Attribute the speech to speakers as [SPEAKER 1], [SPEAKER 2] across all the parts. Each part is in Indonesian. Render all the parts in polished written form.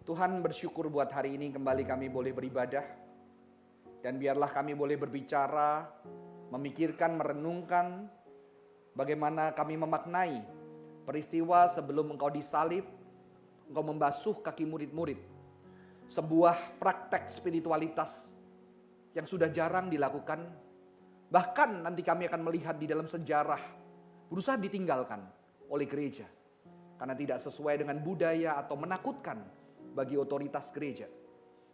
[SPEAKER 1] Tuhan, bersyukur buat hari ini kembali kami boleh beribadah. Dan biarlah kami boleh berbicara, memikirkan, merenungkan bagaimana kami memaknai peristiwa sebelum Engkau disalib, Engkau membasuh kaki murid-murid. Sebuah praktek spiritualitas yang sudah jarang dilakukan. Bahkan nanti kami akan melihat di dalam sejarah berusaha ditinggalkan oleh gereja. Karena tidak sesuai dengan budaya atau menakutkan bagi otoritas gereja.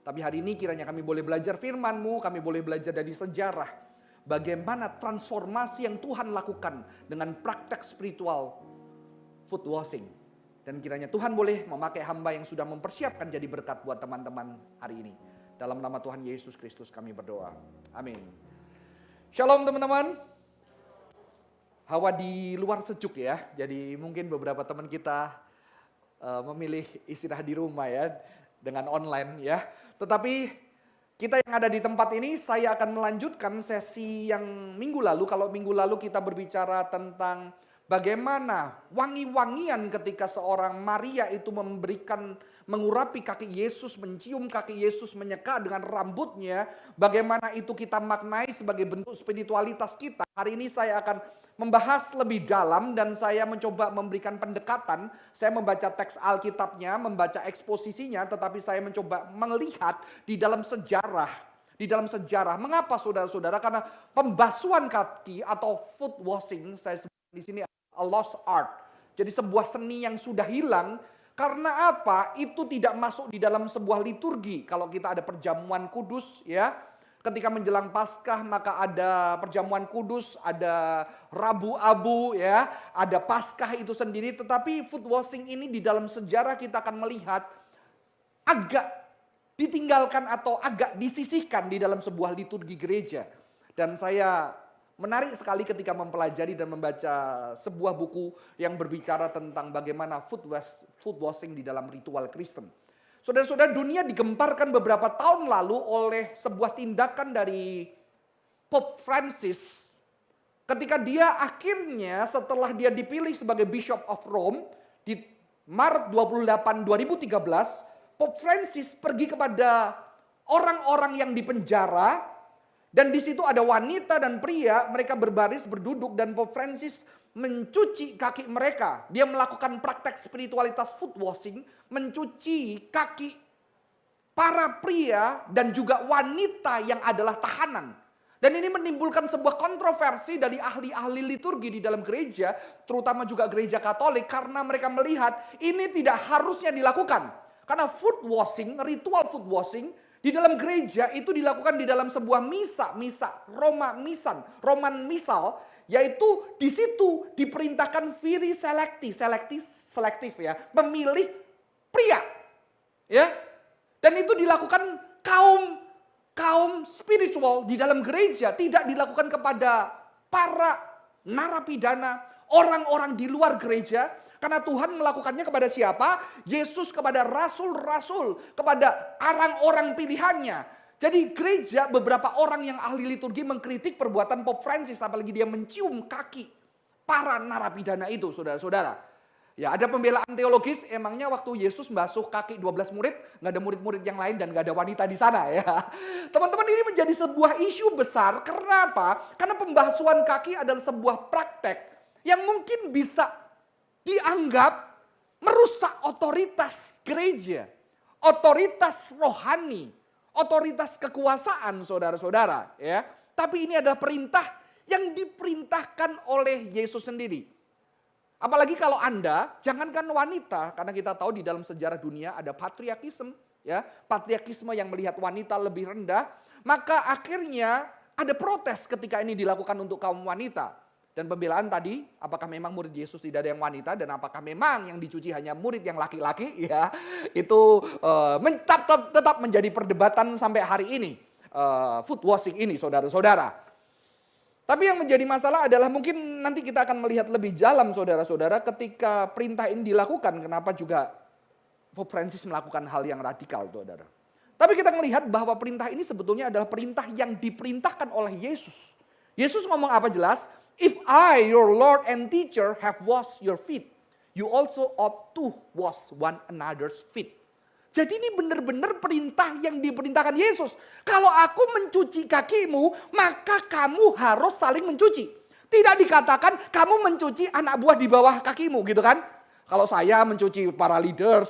[SPEAKER 1] Tapi hari ini kiranya kami boleh belajar firman-Mu, kami boleh belajar dari sejarah. Bagaimana transformasi yang Tuhan lakukan dengan praktek spiritual foot washing. Dan kiranya Tuhan boleh memakai hamba yang sudah mempersiapkan jadi berkat buat teman-teman hari ini. Dalam nama Tuhan Yesus Kristus kami berdoa. Amin. Shalom teman-teman. Hawa di luar sejuk ya. Jadi mungkin beberapa teman kita memilih istirahat di rumah ya. Dengan online ya. Tetapi kita yang ada di tempat ini, saya akan melanjutkan sesi yang minggu lalu. Kalau minggu lalu kita berbicara tentang bagaimana wangi-wangian ketika seorang Maria itu mengurapi kaki Yesus, mencium kaki Yesus, menyeka dengan rambutnya. Bagaimana itu kita maknai sebagai bentuk spiritualitas kita. Hari ini saya akan membahas lebih dalam dan saya mencoba memberikan pendekatan. Saya membaca teks Alkitabnya, membaca eksposisinya, tetapi saya mencoba melihat di dalam sejarah. Di dalam sejarah, mengapa saudara-saudara? Karena pembasuhan kaki atau foot washing, saya sebut di sini a lost art. Jadi sebuah seni yang sudah hilang. Karena apa? Itu tidak masuk di dalam sebuah liturgi. Kalau kita ada perjamuan kudus ya. Ketika menjelang Paskah maka ada perjamuan kudus, ada Rabu Abu ya, ada Paskah itu sendiri. Tetapi foot washing ini di dalam sejarah kita akan melihat agak ditinggalkan atau agak disisihkan di dalam sebuah liturgi gereja. Dan saya menarik sekali ketika mempelajari dan membaca sebuah buku yang berbicara tentang bagaimana foot washing di dalam ritual Kristen. Saudara-saudara, dunia digemparkan beberapa tahun lalu oleh sebuah tindakan dari Pope Francis. Ketika dia akhirnya setelah dia dipilih sebagai Bishop of Rome di Maret 28, 2013, Pope Francis pergi kepada orang-orang yang dipenjara. Dan di situ ada wanita dan pria, mereka berbaris berduduk dan Pope Francis mencuci kaki mereka. Dia melakukan praktek spiritualitas foot washing, mencuci kaki para pria dan juga wanita yang adalah tahanan. Dan ini menimbulkan sebuah kontroversi dari ahli-ahli liturgi di dalam gereja, terutama juga gereja Katolik, karena mereka melihat ini tidak harusnya dilakukan. Karena foot washing, ritual foot washing di dalam gereja itu dilakukan di dalam sebuah misa Roman misal, yaitu di situ diperintahkan very selektif ya, memilih pria, ya, dan itu dilakukan kaum spiritual di dalam gereja, tidak dilakukan kepada para narapidana, orang-orang di luar gereja. Karena Tuhan melakukannya kepada siapa? Yesus kepada rasul-rasul, kepada orang-orang pilihannya. Jadi gereja, beberapa orang yang ahli liturgi mengkritik perbuatan Pope Francis, apalagi dia mencium kaki para narapidana itu, saudara-saudara. Ya, ada pembelaan teologis, emangnya waktu Yesus membasuh kaki 12 murid, nggak ada murid-murid yang lain dan nggak ada wanita di sana ya. Teman-teman, ini menjadi sebuah isu besar. Karena apa? Karena pembasuhan kaki adalah sebuah praktek yang mungkin bisa dianggap merusak otoritas gereja, otoritas rohani, otoritas kekuasaan saudara-saudara ya. Tapi ini adalah perintah yang diperintahkan oleh Yesus sendiri. Apalagi kalau Anda, jangankan wanita, karena kita tahu di dalam sejarah dunia ada patriarkisme ya, patriarkisme yang melihat wanita lebih rendah, maka akhirnya ada protes ketika ini dilakukan untuk kaum wanita. Dan pembelaan tadi, apakah memang murid Yesus tidak ada yang wanita dan apakah memang yang dicuci hanya murid yang laki-laki, ya itu tetap menjadi perdebatan sampai hari ini, foot washing ini, saudara-saudara. Tapi yang menjadi masalah adalah mungkin nanti kita akan melihat lebih dalam, saudara-saudara, ketika perintah ini dilakukan, kenapa juga Pope Francis melakukan hal yang radikal, saudara. Tapi kita melihat bahwa perintah ini sebetulnya adalah perintah yang diperintahkan oleh Yesus. Yesus ngomong apa jelas? If I, your Lord and teacher, have washed your feet, you also ought to wash one another's feet. Jadi ini benar-benar perintah yang diperintahkan Yesus. Kalau aku mencuci kakimu, maka kamu harus saling mencuci. Tidak dikatakan kamu mencuci anak buah di bawah kakimu gitu kan. Kalau saya mencuci para leader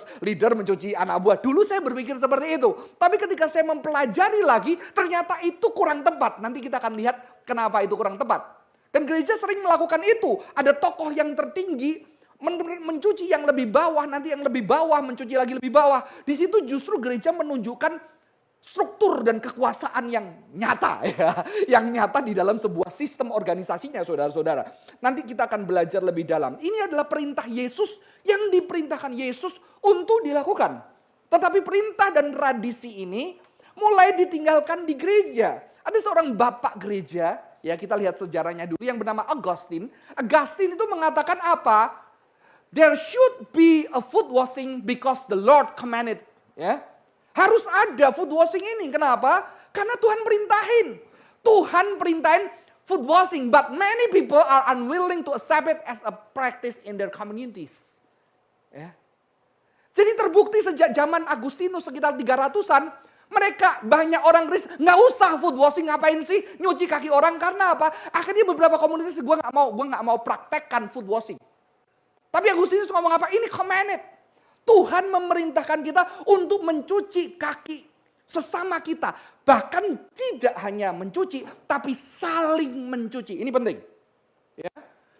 [SPEAKER 1] mencuci anak buah. Dulu saya berpikir seperti itu. Tapi ketika saya mempelajari lagi, ternyata itu kurang tepat. Nanti kita akan lihat kenapa itu kurang tepat. Dan gereja sering melakukan itu. Ada tokoh yang tertinggi mencuci yang lebih bawah, nanti yang lebih bawah mencuci lagi lebih bawah. Di situ justru gereja menunjukkan struktur dan kekuasaan yang nyata ya, yang nyata di dalam sebuah sistem organisasinya, saudara-saudara. Nanti kita akan belajar lebih dalam. Ini adalah perintah Yesus yang diperintahkan Yesus untuk dilakukan. Tetapi perintah dan tradisi ini mulai ditinggalkan di gereja. Ada seorang bapak gereja, ya kita lihat sejarahnya dulu, yang bernama Augustine. Augustine itu mengatakan apa? There should be a foot washing because the Lord commanded. Ya. Harus ada food washing ini. Kenapa? Karena Tuhan perintahin. Tuhan perintahin food washing. But many people are unwilling to accept it as a practice in their communities. Ya. Jadi terbukti sejak zaman Agustinus sekitar 300-an. Mereka banyak orang Kristen nggak usah food washing, ngapain sih nyuci kaki orang, karena apa? Akhirnya beberapa komunitas gue nggak mau praktekkan food washing. Tapi Agustinus ngomong apa? Ini commanded. Tuhan memerintahkan kita untuk mencuci kaki sesama kita. Bahkan tidak hanya mencuci, tapi saling mencuci. Ini penting. Ya.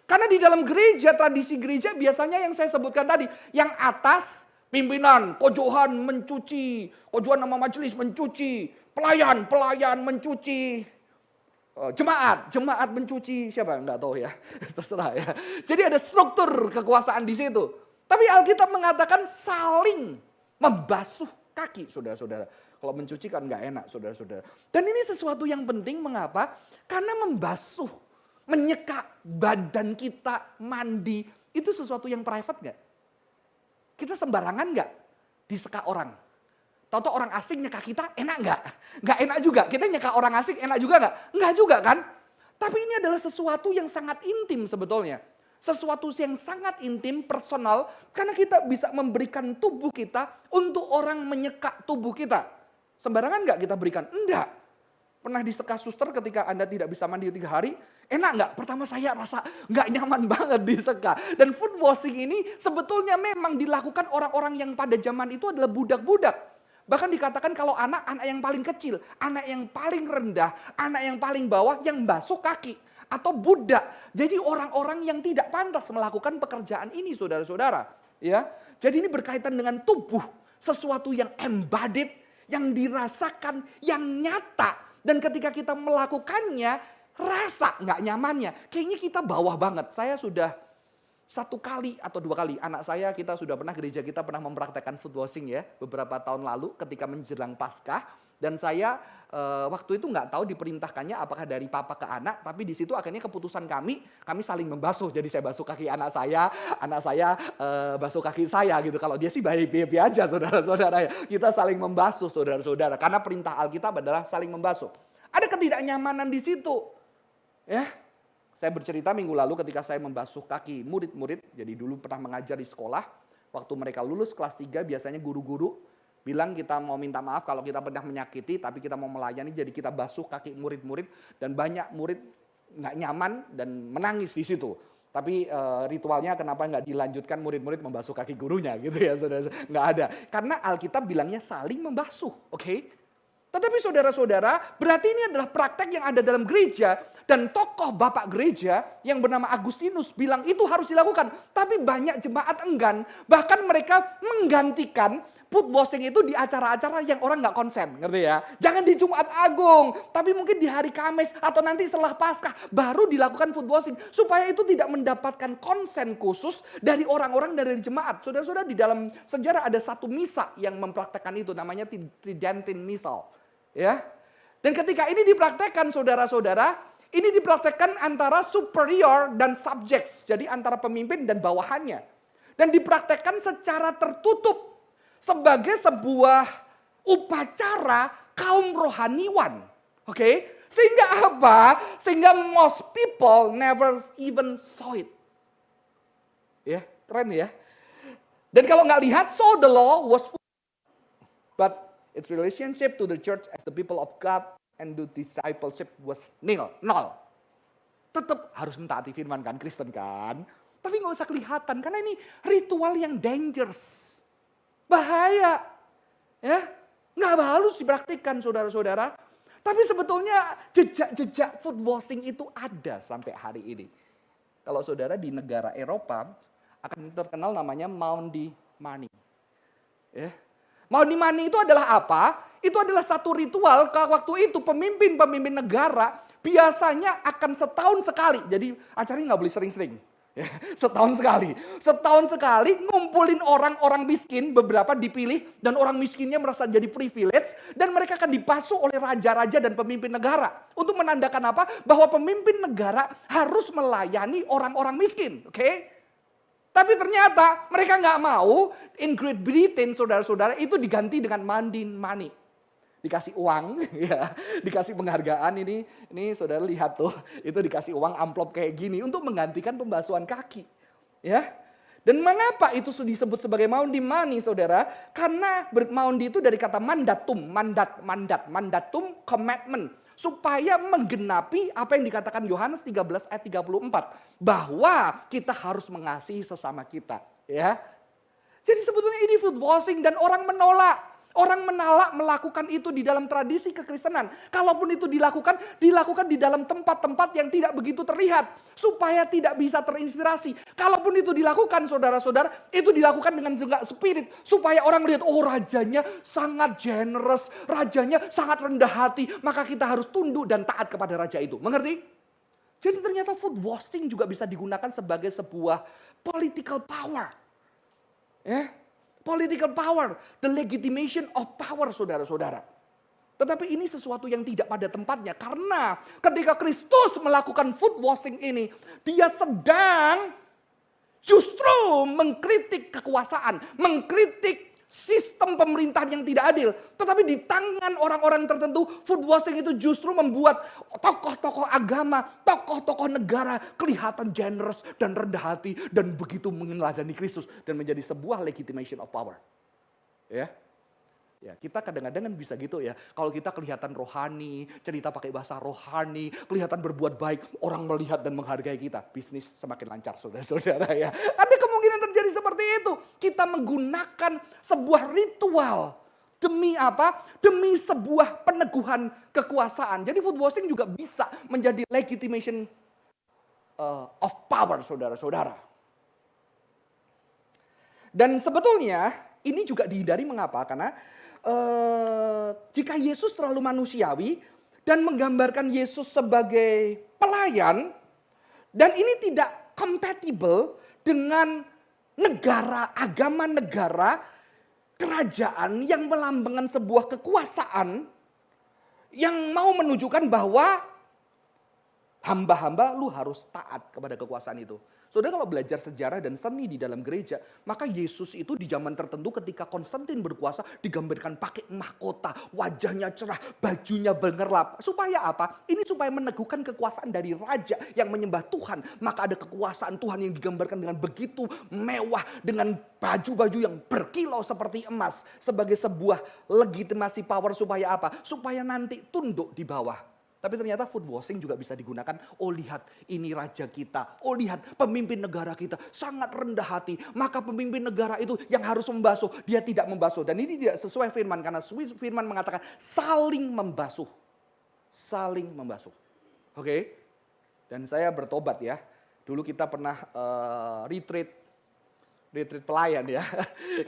[SPEAKER 1] Karena di dalam gereja, tradisi gereja biasanya yang saya sebutkan tadi. Yang atas, pimpinan, kojohan mencuci. Kojohan nama majelis mencuci. Pelayan mencuci. Jemaat mencuci. Siapa? Enggak tahu ya. Terserah ya. Jadi ada struktur kekuasaan di situ. Tapi Alkitab mengatakan saling membasuh kaki, saudara-saudara. Kalau mencuci kan nggak enak, saudara-saudara. Dan ini sesuatu yang penting, mengapa? Karena membasuh, menyeka badan kita, mandi, itu sesuatu yang private nggak? Kita sembarangan nggak diseka orang? Tahu-tahu orang asing nyeka kita, enak nggak? Nggak enak juga. Kita nyeka orang asing, enak juga nggak? Nggak juga kan? Tapi ini adalah sesuatu yang sangat intim sebetulnya. Sesuatu yang sangat intim, personal, karena kita bisa memberikan tubuh kita untuk orang menyeka tubuh kita. Sembarangan nggak kita berikan? Enggak. Pernah diseka suster ketika Anda tidak bisa mandi 3 hari? Enak nggak? Pertama saya rasa nggak nyaman banget diseka. Dan food washing ini sebetulnya memang dilakukan orang-orang yang pada zaman itu adalah budak-budak. Bahkan dikatakan kalau anak yang paling kecil, anak yang paling rendah, anak yang paling bawah yang basuh kaki. Atau budak. Jadi orang-orang yang tidak pantas melakukan pekerjaan ini, saudara-saudara. Ya, jadi ini berkaitan dengan tubuh. Sesuatu yang embodied, yang dirasakan, yang nyata. Dan ketika kita melakukannya, rasa nggak nyamannya. Kayaknya kita bawah banget. Saya sudah 1 kali atau 2 kali. Anak saya, gereja kita pernah mempraktekkan food washing ya. Beberapa tahun lalu ketika menjelang Paskah. Dan saya waktu itu nggak tahu diperintahkannya apakah dari papa ke anak, tapi di situ akhirnya keputusan kami saling membasuh. Jadi saya basuh kaki anak saya basuh kaki saya gitu. Kalau dia sih baik-baik aja, saudara-saudara ya. Kita saling membasuh, saudara-saudara, karena perintah Alkitab adalah saling membasuh. Ada ketidaknyamanan di situ, ya. Saya bercerita minggu lalu ketika saya membasuh kaki murid-murid. Jadi dulu pernah mengajar di sekolah, waktu mereka lulus kelas 3 biasanya guru-guru bilang kita mau minta maaf kalau kita pernah menyakiti, tapi kita mau melayani, jadi kita basuh kaki murid-murid. Dan banyak murid nggak nyaman dan menangis di situ. Tapi ritualnya kenapa nggak dilanjutkan murid-murid membasuh kaki gurunya gitu ya, saudara? Nggak ada. Karena Alkitab bilangnya saling membasuh, oke? Tetapi saudara-saudara, berarti ini adalah praktek yang ada dalam gereja. Dan tokoh bapak gereja yang bernama Agustinus bilang itu harus dilakukan. Tapi banyak jemaat enggan. Bahkan mereka menggantikan food washing itu di acara-acara yang orang gak konsen. Ngerti ya? Jangan di Jumat Agung. Tapi mungkin di hari Kamis atau nanti setelah Paskah. Baru dilakukan food washing. Supaya itu tidak mendapatkan konsen khusus dari orang-orang dari jemaat. Saudara-saudara, di dalam sejarah ada satu misa yang mempraktekkan itu. Namanya Tridentine Misal. Ya, dan ketika ini dipraktekkan, saudara-saudara, ini dipraktekkan antara superior dan subjects, jadi antara pemimpin dan bawahannya, dan dipraktekkan secara tertutup sebagai sebuah upacara kaum rohaniwan, oke? Sehingga apa? Sehingga most people never even saw it. Ya, keren ya. Dan kalau nggak lihat, so the law was full. But its relationship to the church as the people of God and the discipleship was nil, nol. Tetap harus mentaati firman kan, Kristen kan. Tapi nggak usah kelihatan, karena ini ritual yang dangerous. Bahaya. Ya, nggak halus dipraktikkan saudara-saudara. Tapi sebetulnya jejak-jejak food washing itu ada sampai hari ini. Kalau saudara di negara Eropa, akan terkenal namanya Maundy Money. Ya. Maundy Money itu adalah apa? Itu adalah satu ritual, waktu itu pemimpin-pemimpin negara biasanya akan setahun sekali. Jadi acaranya nggak boleh sering-sering. Setahun sekali ngumpulin orang-orang miskin, beberapa dipilih dan orang miskinnya merasa jadi privilege dan mereka akan dipasuk oleh raja-raja dan pemimpin negara untuk menandakan apa? Bahwa pemimpin negara harus melayani orang-orang miskin, oke? Tapi ternyata mereka nggak mau in Great Britain, saudara-saudara, itu diganti dengan Maundy Money. Dikasih uang, ya, dikasih penghargaan ini saudara lihat tuh, itu dikasih uang amplop kayak gini untuk menggantikan pembasuhan kaki, ya. Dan mengapa itu disebut sebagai Maundy Money, saudara? Karena Maundy itu dari kata mandatum, mandatum commitment, supaya menggenapi apa yang dikatakan Yohanes 13 ayat 34, bahwa kita harus mengasihi sesama kita, ya. Jadi sebetulnya ini food washing dan orang menolak. Orang menolak melakukan itu di dalam tradisi kekristenan. Kalaupun itu dilakukan di dalam tempat-tempat yang tidak begitu terlihat. Supaya tidak bisa terinspirasi. Kalaupun itu dilakukan, saudara-saudara, itu dilakukan dengan juga spirit. Supaya orang melihat, oh rajanya sangat generous, rajanya sangat rendah hati. Maka kita harus tunduk dan taat kepada raja itu. Mengerti? Jadi ternyata food washing juga bisa digunakan sebagai sebuah political power. Ya. Political power, the legitimation of power, saudara-saudara. Tetapi ini sesuatu yang tidak pada tempatnya. Karena ketika Kristus melakukan food washing ini, dia sedang justru mengkritik kekuasaan, mengkritik sistem pemerintahan yang tidak adil. Tetapi di tangan orang-orang tertentu, food washing itu justru membuat tokoh-tokoh agama, tokoh-tokoh negara kelihatan generous dan rendah hati dan begitu meneladani Kristus dan menjadi sebuah legitimation of power. Ya. Ya, kita kadang-kadang kan bisa gitu ya. Kalau kita kelihatan rohani, cerita pakai bahasa rohani, kelihatan berbuat baik, orang melihat dan menghargai kita, bisnis semakin lancar, saudara-saudara ya. Ada kemungkinan terjadi seperti itu. Kita menggunakan sebuah ritual demi apa? Demi sebuah peneguhan kekuasaan. Jadi food washing juga bisa menjadi legitimation of power, saudara-saudara. Dan sebetulnya ini juga dihindari mengapa? Karena jika Yesus terlalu manusiawi dan menggambarkan Yesus sebagai pelayan, dan ini tidak compatible dengan negara, agama negara, kerajaan yang melambangkan sebuah kekuasaan yang mau menunjukkan bahwa hamba-hamba lu harus taat kepada kekuasaan itu. Saudara kalau belajar sejarah dan seni di dalam gereja, maka Yesus itu di zaman tertentu ketika Konstantin berkuasa digambarkan pakai mahkota, wajahnya cerah, bajunya bengerlap. Supaya apa? Ini supaya meneguhkan kekuasaan dari raja yang menyembah Tuhan. Maka ada kekuasaan Tuhan yang digambarkan dengan begitu mewah, dengan baju-baju yang berkilau seperti emas. Sebagai sebuah legitimasi power supaya apa? Supaya nanti tunduk di bawah. Tapi ternyata food washing juga bisa digunakan. Oh lihat ini raja kita. Oh lihat pemimpin negara kita sangat rendah hati. Maka pemimpin negara itu yang harus membasuh. Dia tidak membasuh. Dan ini tidak sesuai firman. Karena firman mengatakan saling membasuh. Saling membasuh. Oke. Dan saya bertobat ya. Dulu kita pernah retreat pelayan ya.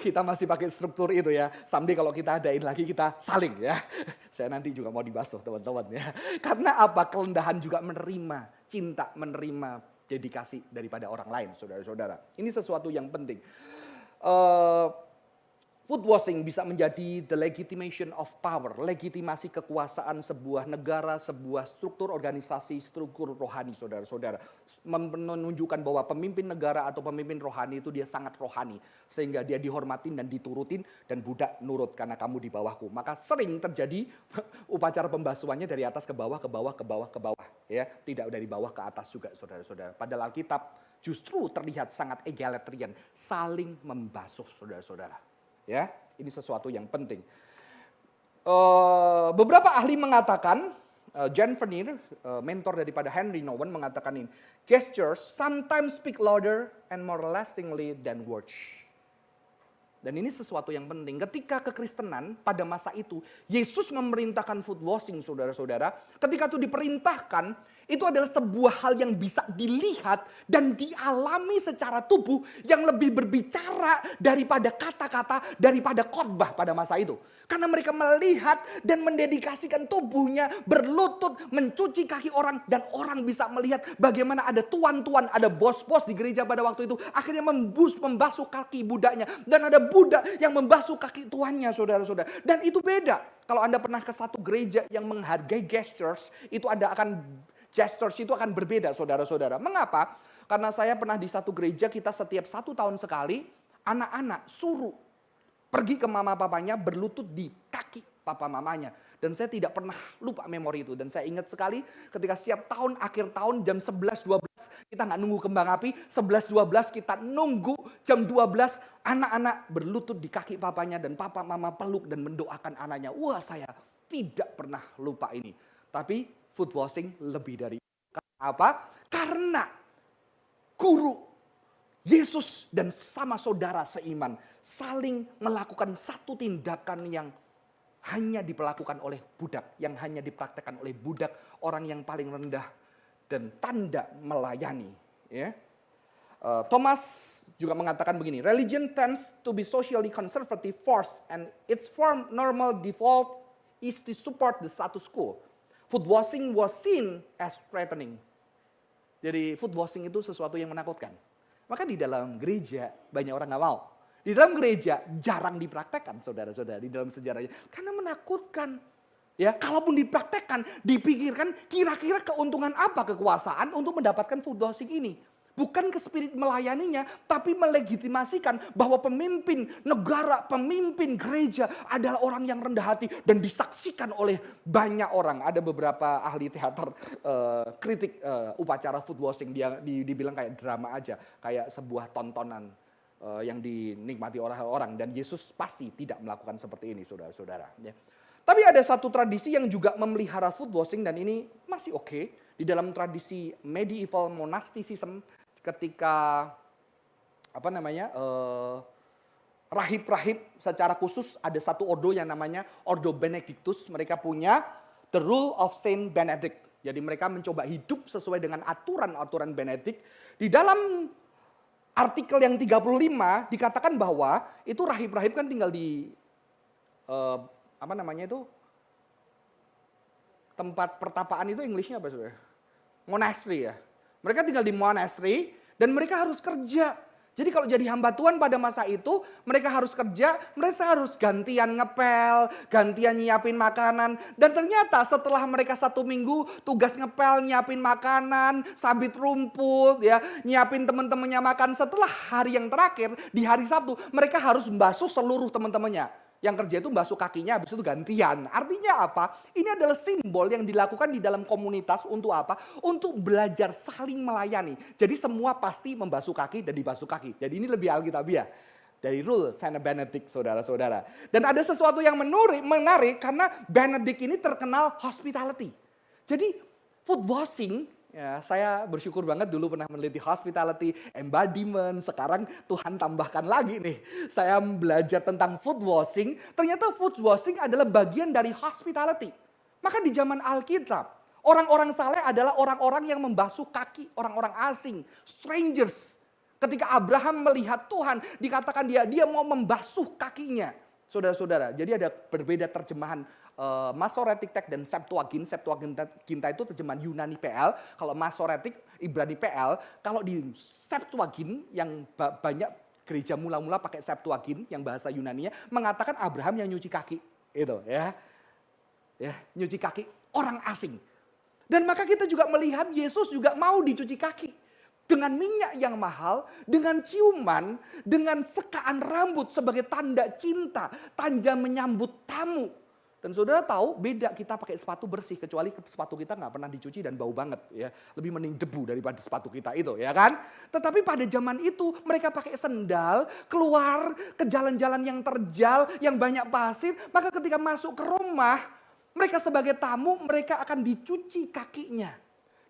[SPEAKER 1] Kita masih pakai struktur itu ya. Someday kalau kita adain lagi kita saling ya. Saya nanti juga mau dibasuh teman-teman ya. Karena apa? Kerendahan juga menerima cinta, menerima dedikasi daripada orang lain, saudara-saudara. Ini sesuatu yang penting. Food washing bisa menjadi the legitimation of power, legitimasi kekuasaan sebuah negara, sebuah struktur organisasi, struktur rohani, saudara-saudara. Menunjukkan bahwa pemimpin negara atau pemimpin rohani itu dia sangat rohani. Sehingga dia dihormatin dan diturutin dan budak nurut karena kamu di bawahku. Maka sering terjadi upacara pembasuhannya dari atas ke bawah, ke bawah, ke bawah, ke bawah. Ya, tidak dari bawah ke atas juga, saudara-saudara. Padahal Alkitab justru terlihat sangat egalitarian, saling membasuh, saudara-saudara. Ya, ini sesuatu yang penting. Beberapa ahli mengatakan, Jan Vernier, mentor daripada Henry Nouwen mengatakan ini, gestures sometimes speak louder and more lastingly than words. Dan ini sesuatu yang penting. Ketika kekristenan pada masa itu, Yesus memerintahkan foot washing, saudara-saudara. Ketika itu diperintahkan, itu adalah sebuah hal yang bisa dilihat dan dialami secara tubuh yang lebih berbicara daripada kata-kata, daripada khotbah pada masa itu. Karena mereka melihat dan mendedikasikan tubuhnya, berlutut, mencuci kaki orang. Dan orang bisa melihat bagaimana ada tuan-tuan, ada bos-bos di gereja pada waktu itu. Akhirnya membasuh kaki budaknya. Dan ada budak yang membasuh kaki tuannya, saudara-saudara. Dan itu beda. Kalau Anda pernah ke satu gereja yang menghargai gestures, gestures itu akan berbeda, saudara-saudara. Mengapa? Karena saya pernah di satu gereja, kita setiap 1 tahun sekali, anak-anak suruh pergi ke mama papanya berlutut di kaki papa mamanya. Dan saya tidak pernah lupa memori itu. Dan saya ingat sekali ketika setiap tahun, akhir tahun jam 11-12, kita nggak nunggu kembang api. 11-12 kita nunggu jam 12, anak-anak berlutut di kaki papanya. Dan papa mama peluk dan mendoakan anaknya. Wah, saya tidak pernah lupa ini. Tapi foot washing lebih dari apa? Karena guru Yesus dan sama saudara seiman saling melakukan satu tindakan yang hanya diperlakukan oleh budak, yang hanya dipraktekkan oleh budak, orang yang paling rendah dan tanda melayani. Ya. Thomas juga mengatakan begini, religion tends to be socially conservative force and its form normal default is to support the status quo. Foot washing was seen as threatening. Jadi foot washing itu sesuatu yang menakutkan. Maka di dalam gereja banyak orang nggak mau. Di dalam gereja jarang dipraktekkan, saudara-saudara, di dalam sejarahnya. Karena menakutkan. Ya, kalaupun dipraktekkan, dipikirkan kira-kira keuntungan apa kekuasaan untuk mendapatkan foot washing ini. Bukan ke spirit melayaninya, tapi melegitimasikan bahwa pemimpin negara, pemimpin gereja adalah orang yang rendah hati dan disaksikan oleh banyak orang. Ada beberapa ahli teater kritik upacara foot washing, dia dibilang kayak drama aja, kayak sebuah tontonan yang dinikmati orang-orang. Dan Yesus pasti tidak melakukan seperti ini, saudara-saudara. Ya. Tapi ada satu tradisi yang juga memelihara foot washing dan ini masih oke. Di dalam tradisi medieval monasticism, ketika rahib-rahib secara khusus ada satu ordo yang namanya Ordo Benedictus. Mereka punya the rule of Saint Benedict. Jadi mereka mencoba hidup sesuai dengan aturan-aturan Benedict. Di dalam artikel yang 35 dikatakan bahwa itu rahib-rahib kan tinggal di tempat pertapaan itu Englishnya apa saudara? Monastery ya. Mereka tinggal di monastery dan mereka harus kerja. Jadi kalau jadi hamba Tuhan pada masa itu, mereka harus kerja, mereka harus gantian ngepel, gantian nyiapin makanan. Dan ternyata setelah mereka 1 minggu tugas ngepel, nyiapin makanan, sabit rumput, ya, nyiapin teman-temannya makan. Setelah hari yang terakhir, di hari Sabtu, mereka harus membasuh seluruh teman-temannya. Yang kerja itu basuh kakinya, habis itu gantian. Artinya apa? Ini adalah simbol yang dilakukan di dalam komunitas untuk apa? Untuk belajar saling melayani. Jadi semua pasti membasuh kaki dan dibasuh kaki. Jadi ini lebih alkitabiah. Dari rule Saint Benedict, saudara-saudara. Dan ada sesuatu yang menarik karena Benedict ini terkenal hospitality. Jadi foot washing, ya, saya bersyukur banget dulu pernah meneliti hospitality, embodiment. Sekarang Tuhan tambahkan lagi nih. Saya belajar tentang foot washing. Ternyata foot washing adalah bagian dari hospitality. Maka di zaman Alkitab, orang-orang saleh adalah orang-orang yang membasuh kaki orang-orang asing, strangers. Ketika Abraham melihat Tuhan, dikatakan dia mau membasuh kakinya. Saudara-saudara, jadi ada berbeda terjemahan Masoretic Text dan Septuagint. Septuaginta itu terjemahan Yunani PL. Kalau Masoretic, Ibrani PL. Kalau di Septuagint yang banyak gereja mula-mula pakai Septuagint yang bahasa Yunaninya mengatakan Abraham yang nyuci kaki. Itu ya. Ya, nyuci kaki orang asing. Dan maka kita juga melihat Yesus juga mau dicuci kaki. Dengan minyak yang mahal, dengan ciuman, dengan sekaan rambut sebagai tanda cinta, tanda menyambut tamu. Dan saudara tahu beda kita pakai sepatu bersih, kecuali sepatu kita nggak pernah dicuci dan bau banget ya. Lebih mending debu daripada sepatu kita itu ya kan. Tetapi pada zaman itu mereka pakai sendal, keluar ke jalan-jalan yang terjal, yang banyak pasir. Maka ketika masuk ke rumah, mereka sebagai tamu mereka akan dicuci kakinya.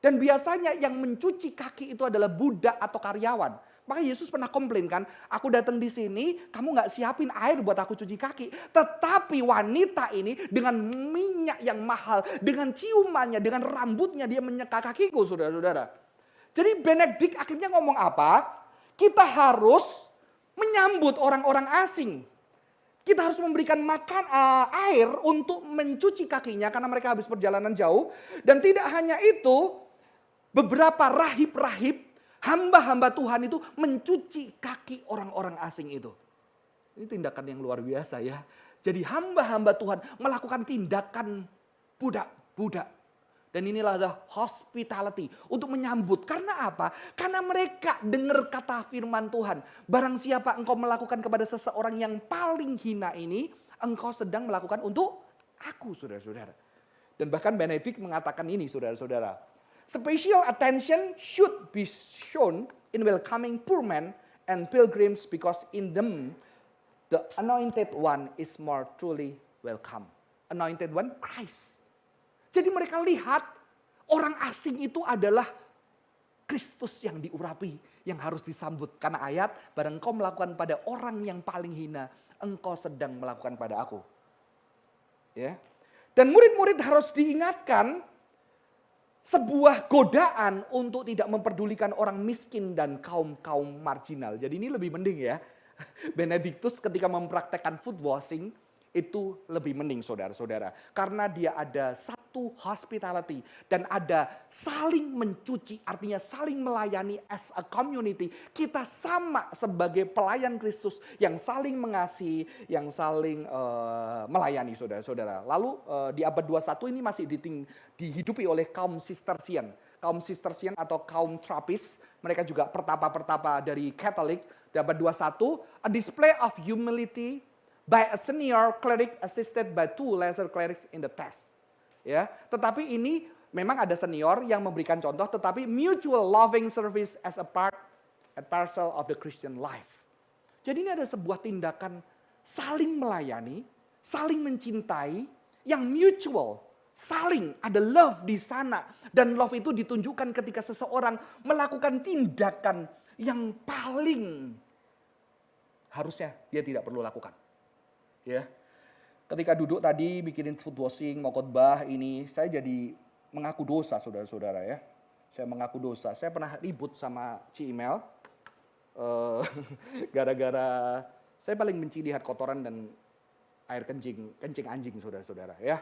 [SPEAKER 1] Dan biasanya yang mencuci kaki itu adalah budak atau karyawan. Maka Yesus pernah komplain kan, aku datang di sini, kamu nggak siapin air buat aku cuci kaki. Tetapi wanita ini dengan minyak yang mahal, dengan ciumannya, dengan rambutnya dia menyeka kakiku, saudara-saudara. Jadi Benedict akhirnya ngomong apa? Kita harus menyambut orang-orang asing. Kita harus memberikan makan air untuk mencuci kakinya karena mereka habis perjalanan jauh. Dan tidak hanya itu, beberapa rahib-rahib, hamba-hamba Tuhan itu mencuci kaki orang-orang asing itu. Ini tindakan yang luar biasa ya. Jadi hamba-hamba Tuhan melakukan tindakan budak-budak. Dan inilah ada hospitality untuk menyambut. Karena apa? Karena mereka dengar kata firman Tuhan. Barang siapa engkau melakukan kepada seseorang yang paling hina ini, engkau sedang melakukan untuk aku, saudara-saudara. Dan bahkan Benedict mengatakan ini, saudara-saudara. Special attention should be shown in welcoming poor men and pilgrims because in them the anointed one is more truly welcome. Anointed one, Christ. Jadi mereka lihat orang asing itu adalah Kristus yang diurapi, yang harus disambut. Karena ayat, barang engkau melakukan pada orang yang paling hina, engkau sedang melakukan pada aku. Ya. Dan murid-murid harus diingatkan sebuah godaan untuk tidak memperdulikan orang miskin dan kaum-kaum marginal. Jadi ini lebih mending ya. Benedictus ketika mempraktekkan foot washing itu lebih mending saudara-saudara. Karena dia ada satu hospitality dan ada saling mencuci, artinya saling melayani as a community. Kita sama sebagai pelayan Kristus yang saling mengasihi, yang saling melayani saudara-saudara. Lalu di abad 21 ini masih dihidupi oleh kaum Cistercian. Kaum Cistercian atau kaum Trappist, mereka juga pertapa-pertapa dari Katolik. Di abad 21, a display of humility by a senior cleric assisted by two lesser clerics in the test. Ya, tetapi ini memang ada senior yang memberikan contoh, tetapi mutual loving service as a part and parcel of the Christian life. Jadi ini ada sebuah tindakan saling melayani, saling mencintai, yang mutual, saling ada love di sana, dan love itu ditunjukkan ketika seseorang melakukan tindakan yang paling harusnya dia tidak perlu lakukan. Ya, ketika duduk tadi bikinin food washing, mau khotbah ini, saya jadi mengaku dosa, saudara-saudara ya. Saya mengaku dosa. Saya pernah ribut sama Ci Imel, gara-gara saya paling benci lihat kotoran dan air kencing anjing, saudara-saudara ya.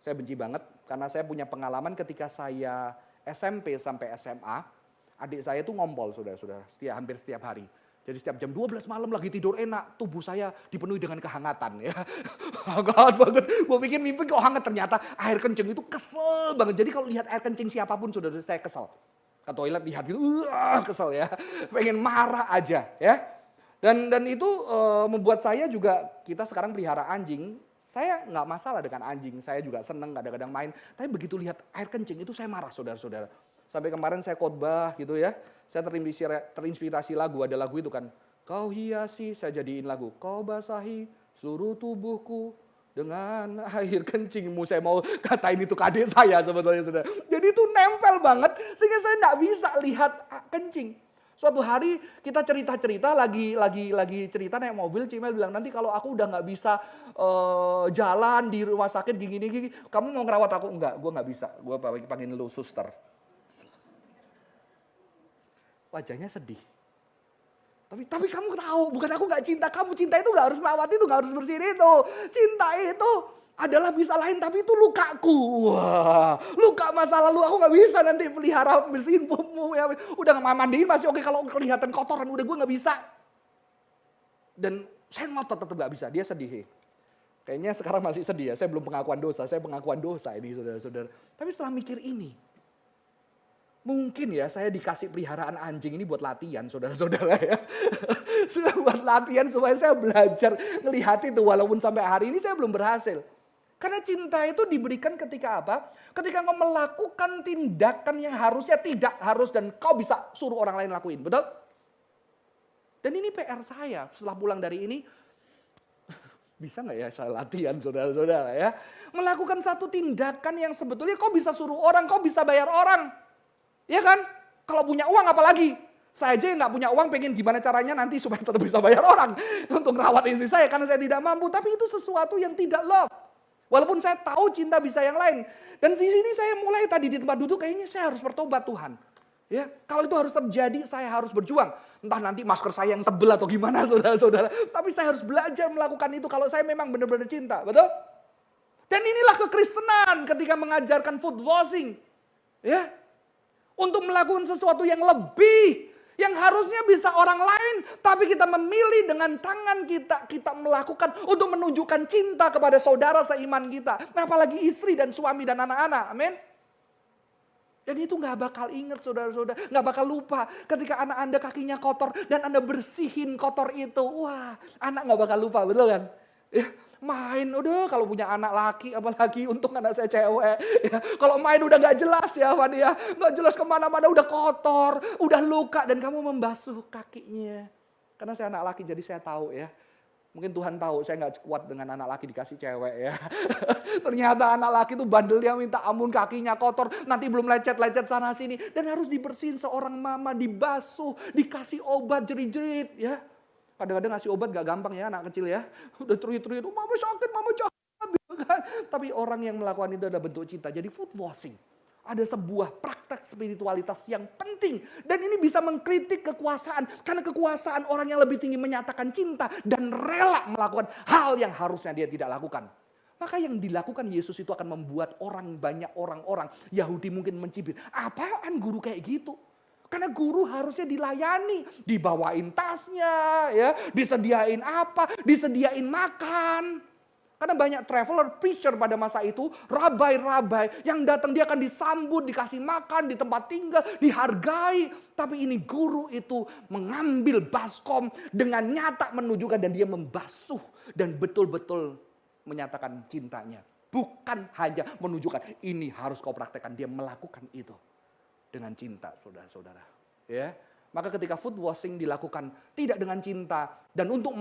[SPEAKER 1] Saya benci banget karena saya punya pengalaman ketika saya SMP sampai SMA, adik saya tuh ngompol, saudara-saudara, hampir setiap hari. Jadi setiap jam 12 malam lagi tidur enak, tubuh saya dipenuhi dengan kehangatan ya. Hangat banget. Gue pikir mimpi kok hangat, ternyata air kencing itu kesel banget. Jadi kalau lihat air kencing siapapun saudara, saya kesel. Ke toilet lihat gitu, kesel ya. Pengen marah aja ya. Dan itu membuat saya juga, kita sekarang pelihara anjing. Saya nggak masalah dengan anjing, saya juga seneng kadang-kadang main. Tapi begitu lihat air kencing itu saya marah, saudara-saudara. Sampai kemarin saya khotbah gitu ya. Saya terinspirasi lagu, ada lagu itu kan. Kau hiasi, saya jadiin lagu. Kau basahi seluruh tubuhku dengan air kencingmu. Saya mau katain itu ke adik saya sebetulnya, saudara. Jadi itu nempel banget sehingga saya nggak bisa lihat kencing. Suatu hari kita cerita-cerita lagi cerita naik mobil, Cimel bilang nanti kalau aku udah nggak bisa jalan di rumah sakit gini, kamu mau ngerawat aku? Enggak, gue nggak bisa. Gue panggil lu suster. Wajahnya sedih. Tapi kamu tahu, bukan aku nggak cinta kamu. Cinta itu nggak harus merawat itu, nggak harus bersihin itu. Cinta itu adalah bisa lain, tapi itu lukaku. Wah, luka masa lalu aku nggak bisa nanti pelihara bersihin pupmu. Ya. Udah nggak mandiin masih oke, kalau kelihatan kotoran udah gue nggak bisa. Dan saya ngotot tetap nggak bisa. Dia sedih. Kayaknya sekarang masih sedih ya. Saya belum pengakuan dosa. Saya pengakuan dosa ini saudara-saudara. Tapi setelah mikir ini, mungkin ya saya dikasih peliharaan anjing ini buat latihan saudara-saudara ya. Sudah buat latihan supaya saya belajar ngelihat itu, walaupun sampai hari ini saya belum berhasil. Karena cinta itu diberikan ketika apa? Ketika kau melakukan tindakan yang harusnya tidak harus dan kau bisa suruh orang lain lakuin. Betul? Dan ini PR saya setelah pulang dari ini. Bisa nggak ya saya latihan saudara-saudara ya. Melakukan satu tindakan yang sebetulnya kau bisa suruh orang, kau bisa bayar orang. Ya kan? Kalau punya uang apalagi. Saya aja yang nggak punya uang pengen gimana caranya nanti supaya tetap bisa bayar orang. Untuk merawat istri saya karena saya tidak mampu. Tapi itu sesuatu yang tidak love. Walaupun saya tahu cinta bisa yang lain. Dan di sini saya mulai tadi di tempat duduk kayaknya saya harus bertobat Tuhan. Ya, kalau itu harus terjadi saya harus berjuang. Entah nanti masker saya yang tebel atau gimana saudara-saudara. Tapi saya harus belajar melakukan itu kalau saya memang benar-benar cinta. Betul? Dan inilah kekristenan ketika mengajarkan foot washing. Ya, untuk melakukan sesuatu yang lebih. Yang harusnya bisa orang lain, tapi kita memilih dengan tangan kita melakukan untuk menunjukkan cinta kepada saudara seiman kita. Nah, apalagi istri dan suami dan anak-anak, amin. Dan itu gak bakal ingat saudara-saudara, gak bakal lupa ketika anak Anda kakinya kotor dan Anda bersihin kotor itu. Wah, anak gak bakal lupa, betul kan? Ya, main udah kalau punya anak laki apalagi untung anak saya cewek ya, kalau main udah gak jelas ya Fan ya, gak jelas kemana-mana udah kotor, udah luka dan kamu membasuh kakinya. Karena saya anak laki jadi saya tahu ya, mungkin Tuhan tahu saya gak kuat dengan anak laki dikasih cewek ya. Ternyata anak laki itu bandelnya minta ampun, kakinya kotor, nanti belum lecet-lecet sana sini dan harus dibersihin seorang mama, dibasuh, dikasih obat jerit-jerit ya. Kadang-kadang ngasih obat gak gampang ya anak kecil ya. Udah teruyut-teruyut, mama sakit, mama jahat. Gitu kan. Tapi orang yang melakukan itu adalah bentuk cinta. Jadi foot washing. Ada sebuah praktek spiritualitas yang penting. Dan ini bisa mengkritik kekuasaan. Karena kekuasaan orang yang lebih tinggi menyatakan cinta. Dan rela melakukan hal yang harusnya dia tidak lakukan. Maka yang dilakukan Yesus itu akan membuat banyak orang-orang Yahudi mungkin mencibir. Apaan guru kayak gitu? Karena guru harusnya dilayani, dibawain tasnya, ya, disediain apa, disediain makan. Karena banyak traveler, preacher pada masa itu, rabai-rabai yang datang dia akan disambut, dikasih makan, di tempat tinggal, dihargai. Tapi ini guru itu mengambil baskom dengan nyata menunjukkan dan dia membasuh dan betul-betul menyatakan cintanya. Bukan hanya menunjukkan ini harus kau praktekkan, dia melakukan itu. Dengan cinta, saudara-saudara. Ya, maka ketika foot washing dilakukan tidak dengan cinta dan untuk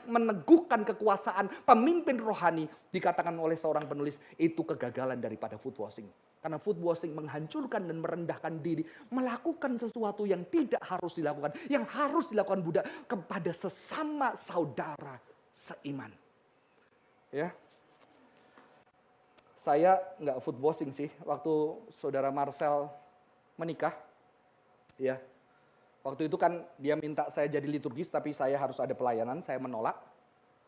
[SPEAKER 1] meneguhkan kekuasaan pemimpin rohani, dikatakan oleh seorang penulis itu kegagalan daripada foot washing. Karena foot washing menghancurkan dan merendahkan diri, melakukan sesuatu yang tidak harus dilakukan, yang harus dilakukan budak kepada sesama saudara seiman. Ya. Saya nggak foot washing sih waktu saudara Marcel menikah, ya. Waktu itu kan dia minta saya jadi liturgis, tapi saya harus ada pelayanan, saya menolak.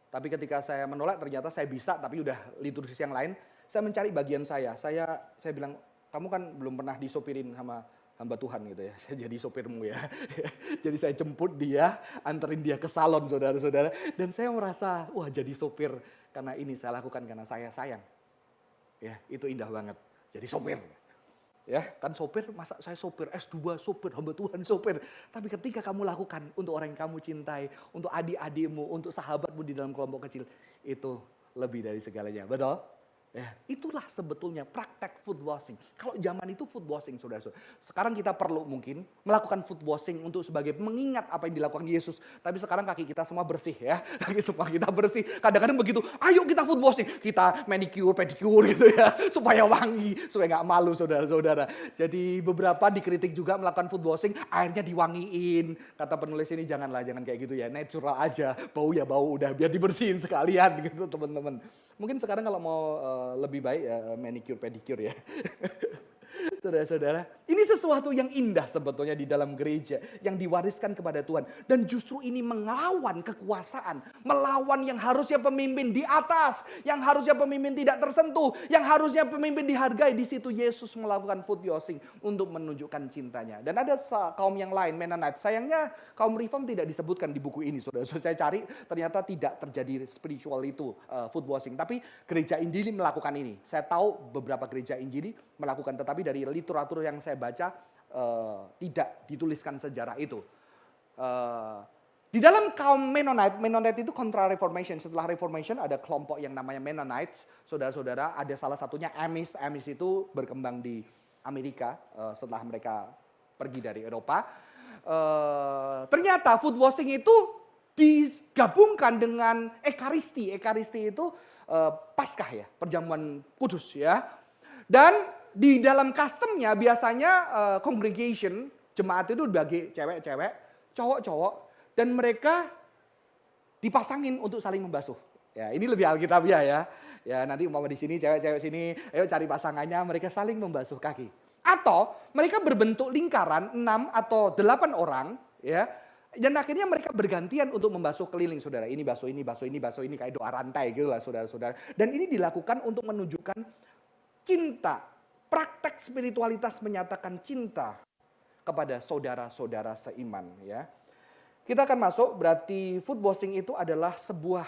[SPEAKER 1] Tapi ketika saya menolak, ternyata saya bisa, tapi udah liturgis yang lain. Saya mencari bagian saya. Saya bilang, kamu kan belum pernah disopirin sama hamba Tuhan gitu ya. Saya jadi sopirmu ya. Jadi saya jemput dia, anterin dia ke salon saudara-saudara. Dan saya merasa, wah jadi sopir karena ini saya lakukan karena saya sayang. Ya, itu indah banget. Jadi sopir. Ya, kan sopir, masa saya sopir S2, sopir hamba Tuhan, sopir. Tapi ketika kamu lakukan untuk orang yang kamu cintai, untuk adik-adikmu, untuk sahabatmu di dalam kelompok kecil, itu lebih dari segalanya. Betul? Ya, itulah sebetulnya praktek foot washing. Kalau zaman itu foot washing, saudara-saudara. Sekarang kita perlu mungkin melakukan foot washing untuk sebagai mengingat apa yang dilakukan Yesus. Tapi sekarang kaki kita semua bersih ya. Kaki semua kita bersih. Kadang-kadang begitu, ayo kita foot washing. Kita manicure, pedicure gitu ya. Supaya wangi, supaya gak malu saudara-saudara. Jadi beberapa dikritik juga melakukan foot washing, airnya diwangiin. Kata penulis ini jangan kayak gitu ya. Natural aja, bau ya bau udah biar dibersihin sekalian gitu teman-teman. Mungkin sekarang kalau mau lebih baik ya manicure pedicure ya. Saudara-saudara, ini sesuatu yang indah sebetulnya di dalam gereja yang diwariskan kepada Tuhan. Dan justru ini melawan kekuasaan, melawan yang harusnya pemimpin di atas, yang harusnya pemimpin tidak tersentuh, yang harusnya pemimpin dihargai. Di situ Yesus melakukan foot washing untuk menunjukkan cintanya. Dan ada kaum yang lain, Mennonite. Sayangnya kaum Reform tidak disebutkan di buku ini. Saudara, saya cari ternyata tidak terjadi spiritual itu foot washing. Tapi gereja Injili melakukan ini. Saya tahu beberapa gereja Injili melakukan, tetapi dari literatur yang saya baca tidak dituliskan sejarah itu. Di Di dalam kaum Mennonite itu kontra Reformation. Setelah Reformation ada kelompok yang namanya Mennonites. Saudara-saudara, ada salah satunya Amish. Amish itu berkembang di Amerika setelah mereka pergi dari Eropa. Ternyata food washing itu digabungkan dengan Ekaristi. Ekaristi itu Paskah ya, perjamuan kudus ya. Dan di dalam customnya biasanya congregation, jemaat itu dibagi cewek-cewek, cowok-cowok. Dan mereka dipasangin untuk saling membasuh. Ya, ini lebih alkitabiah ya. Ya, nanti umpama di sini cewek-cewek sini, ayo cari pasangannya, mereka saling membasuh kaki. Atau mereka berbentuk lingkaran 6 atau 8 orang, ya. Dan akhirnya mereka bergantian untuk membasuh keliling, saudara. Ini basuh ini, basuh ini, basuh ini, kayak doa rantai gitu lah, saudara-saudara. Dan ini dilakukan untuk menunjukkan cinta. Praktek spiritualitas menyatakan cinta kepada saudara-saudara seiman, ya. Kita akan masuk, berarti food washing itu adalah sebuah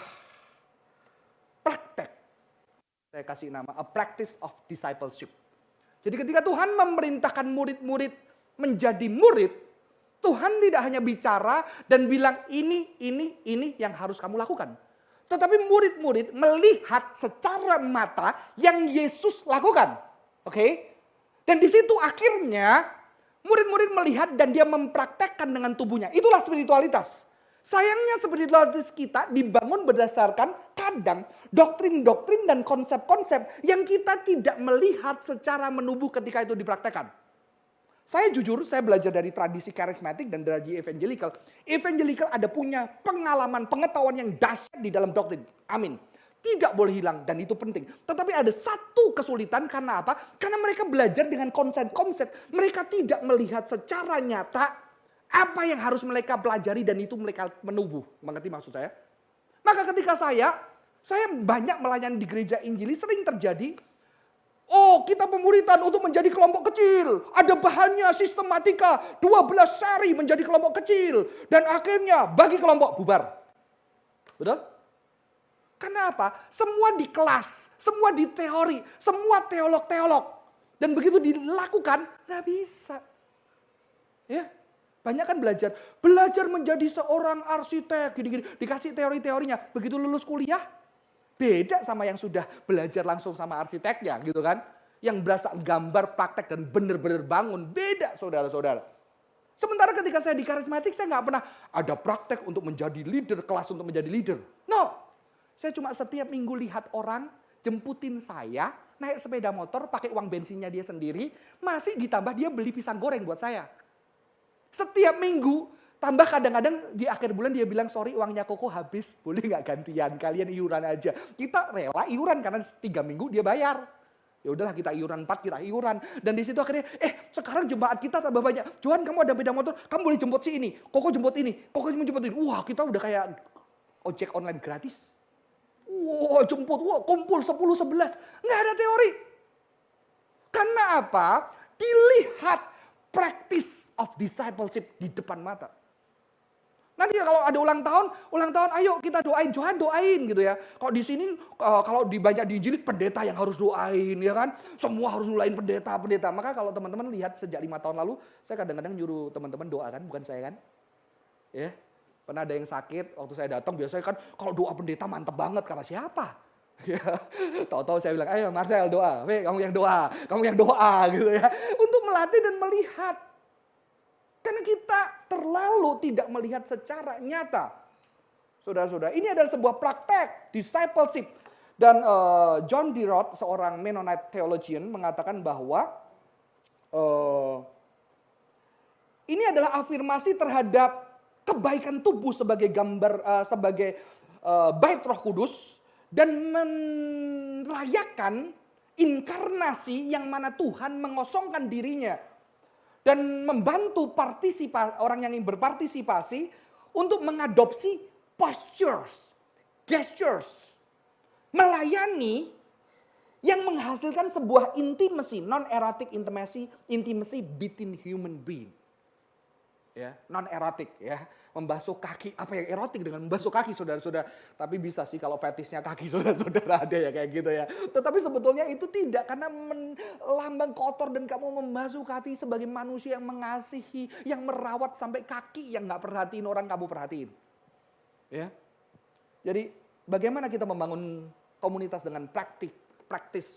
[SPEAKER 1] praktek. Saya kasih nama, a practice of discipleship. Jadi ketika Tuhan memerintahkan murid-murid menjadi murid, Tuhan tidak hanya bicara dan bilang ini yang harus kamu lakukan. Tetapi murid-murid melihat secara mata yang Yesus lakukan. Oke? Dan di situ akhirnya murid-murid melihat dan dia mempraktekkan dengan tubuhnya. Itulah spiritualitas. Sayangnya spiritualitas kita dibangun berdasarkan kadang doktrin-doktrin dan konsep-konsep yang kita tidak melihat secara menubuh ketika itu dipraktekkan. Saya jujur, saya belajar dari tradisi karismatik dan dari evangelical. Evangelical ada punya pengalaman, pengetahuan yang dahsyat di dalam doktrin. Amin. Tidak boleh hilang dan itu penting. Tetapi ada satu kesulitan karena apa? Karena mereka belajar dengan konsep-konsep. Mereka tidak melihat secara nyata apa yang harus mereka pelajari dan itu mereka menubuh. Mengerti maksud saya? Maka ketika saya banyak melayani di gereja Injili sering terjadi. Oh, kita pemuritan untuk menjadi kelompok kecil. Ada bahannya sistematika. 12 seri menjadi kelompok kecil. Dan akhirnya bagi kelompok bubar. Betul? Karena apa? Semua di kelas, semua di teori, semua teolog-teolog. Dan begitu dilakukan, nggak bisa. Ya, banyak kan belajar menjadi seorang arsitek, gini-gini. Dikasih teori-teorinya, begitu lulus kuliah, beda sama yang sudah belajar langsung sama arsiteknya gitu kan. Yang berasa gambar, praktek dan benar-benar bangun, beda saudara-saudara. Sementara ketika saya di karismatik, saya nggak pernah ada praktek untuk menjadi leader, kelas untuk menjadi leader. No. Saya cuma setiap minggu lihat orang jemputin saya, naik sepeda motor, pakai uang bensinnya dia sendiri, masih ditambah dia beli pisang goreng buat saya. Setiap minggu, tambah kadang-kadang di akhir bulan dia bilang, sorry uangnya Koko habis, boleh nggak gantian, kalian iuran aja. Kita rela iuran karena 3 minggu dia bayar. Ya udahlah kita iuran 4, kita iuran. Dan di situ akhirnya, sekarang jemaat kita tambah banyak. Johan kamu ada sepeda motor, kamu boleh jemput si ini, Koko jemput ini, Koko jemput ini. Wah kita udah kayak ojek online gratis. Wah jemput, wah kumpul 10-11. Nggak ada teori. Karena apa? Dilihat practice of discipleship di depan mata. Nanti kalau ada ulang tahun ayo kita doain, Johan doain gitu ya. Kalau di sini, kalau di banyak di Injil, pendeta yang harus doain ya kan. Semua harus doain pendeta. Maka kalau teman-teman lihat sejak 5 tahun lalu, saya kadang-kadang nyuruh teman-teman doa kan, bukan saya kan. Ya. Pernah ada yang sakit, waktu saya datang biasanya kan kalau doa pendeta mantep banget, karena siapa? Ya, tahu-tahu saya bilang, ayo Marcel doa, kamu yang doa gitu ya. Untuk melatih dan melihat. Karena kita terlalu tidak melihat secara nyata. Saudara-saudara, ini adalah sebuah praktek, discipleship. Dan John D. Roth, seorang Mennonite theologian, mengatakan bahwa ini adalah afirmasi terhadap kebaikan tubuh sebagai gambar, sebagai bait Roh Kudus dan merayakan inkarnasi yang mana Tuhan mengosongkan dirinya dan membantu orang yang ingin berpartisipasi untuk mengadopsi gestures, melayani yang menghasilkan sebuah intimacy, non-erotic intimacy between human being. Ya, non-erotik ya, membasuh kaki, apa yang erotik dengan membasuh kaki saudara-saudara, tapi bisa sih kalau fetisnya kaki saudara-saudara ada ya kayak gitu ya, tetapi sebetulnya itu tidak, karena lambang kotor dan kamu membasuh kaki sebagai manusia yang mengasihi, yang merawat sampai kaki yang nggak perhatiin orang kamu perhatiin. Ya. Jadi bagaimana kita membangun komunitas dengan practice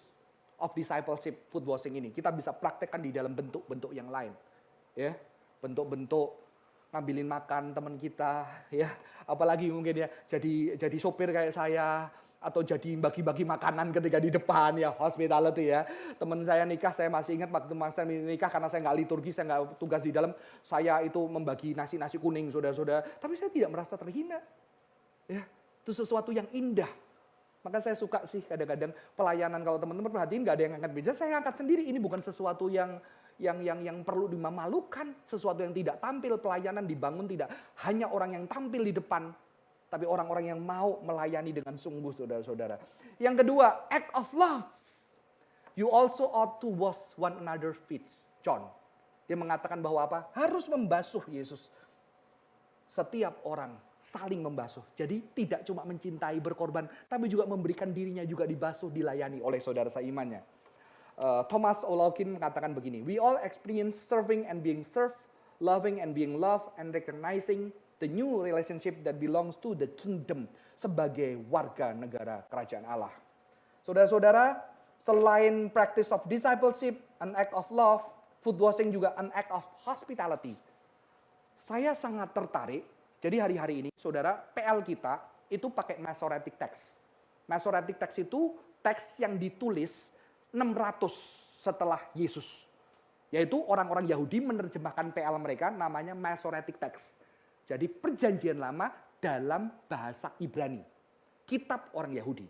[SPEAKER 1] of discipleship foot washing ini? Kita bisa praktekkan di dalam bentuk-bentuk yang lain. Ya, bentuk-bentuk ngambilin makan teman kita, ya, apalagi mungkin ya jadi sopir kayak saya, atau jadi bagi-bagi makanan ketika di depan, ya, hospitality ya. Teman saya nikah, saya masih ingat waktu saya nikah, karena saya nggak liturgi, saya nggak tugas di dalam, saya itu membagi nasi kuning, saudara-saudara. Tapi saya tidak merasa terhina. Ya, itu sesuatu yang indah. Maka saya suka sih kadang-kadang pelayanan, kalau teman-teman perhatiin nggak ada yang angkat meja, saya angkat sendiri. Ini bukan sesuatu yang perlu dimamalukan, sesuatu yang tidak tampil. Pelayanan dibangun tidak hanya orang yang tampil di depan, tapi orang-orang yang mau melayani dengan sungguh, saudara-saudara. Yang kedua, act of love. You also ought to wash one another feet. John, dia mengatakan bahwa apa? Harus membasuh Yesus. Setiap orang saling membasuh. Jadi tidak cuma mencintai, berkorban, tapi juga memberikan dirinya juga dibasuh, dilayani oleh saudara seimannya. Thomas Olaukin mengatakan begini, we all experience serving and being served, loving and being loved, and recognizing the new relationship that belongs to the kingdom sebagai warga negara kerajaan Allah. Saudara-saudara, selain practice of discipleship, an act of love, foot washing juga an act of hospitality. Saya sangat tertarik, jadi hari-hari ini saudara, PL kita itu pakai Masoretic text. Masoretic text itu teks yang ditulis 600 setelah Yesus. Yaitu orang-orang Yahudi menerjemahkan PL mereka namanya Masoretic text. Jadi perjanjian lama dalam bahasa Ibrani. Kitab orang Yahudi.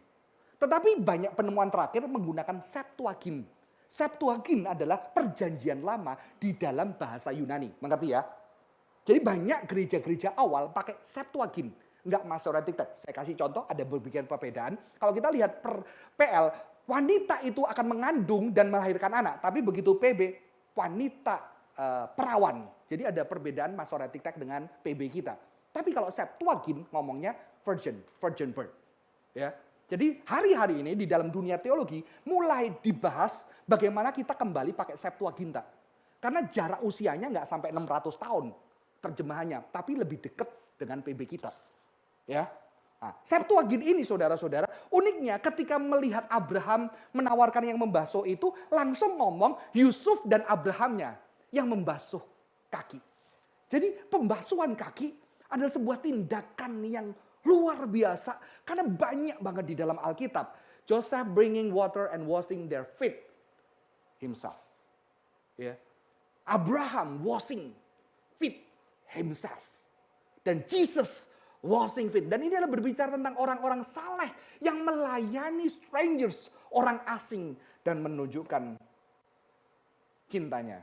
[SPEAKER 1] Tetapi banyak penemuan terakhir menggunakan Septuagint. Septuagint adalah perjanjian lama di dalam bahasa Yunani. Mengerti ya? Jadi banyak gereja-gereja awal pakai Septuagint. Enggak Masoretic text. Saya kasih contoh, ada berbagai perbedaan. Kalau kita lihat PL, wanita itu akan mengandung dan melahirkan anak. Tapi begitu PB, wanita perawan. Jadi ada perbedaan Masoretic text dengan PB kita. Tapi kalau Septuagint ngomongnya virgin birth. Ya. Jadi hari-hari ini di dalam dunia teologi mulai dibahas bagaimana kita kembali pakai Septuaginta. Karena jarak usianya nggak sampai 600 tahun terjemahannya, tapi lebih dekat dengan PB kita. Ya. Nah, Septuagint ini saudara-saudara, uniknya ketika melihat Abraham menawarkan yang membasuh itu, langsung ngomong Yusuf dan Abrahamnya yang membasuh kaki. Jadi pembasuhan kaki adalah sebuah tindakan yang luar biasa. Karena banyak banget di dalam Alkitab. Joseph bringing water and washing their feet himself. Ya. Abraham washing feet himself. Dan Jesus washing feet. Dan ini adalah berbicara tentang orang-orang saleh yang melayani strangers, orang asing, dan menunjukkan cintanya.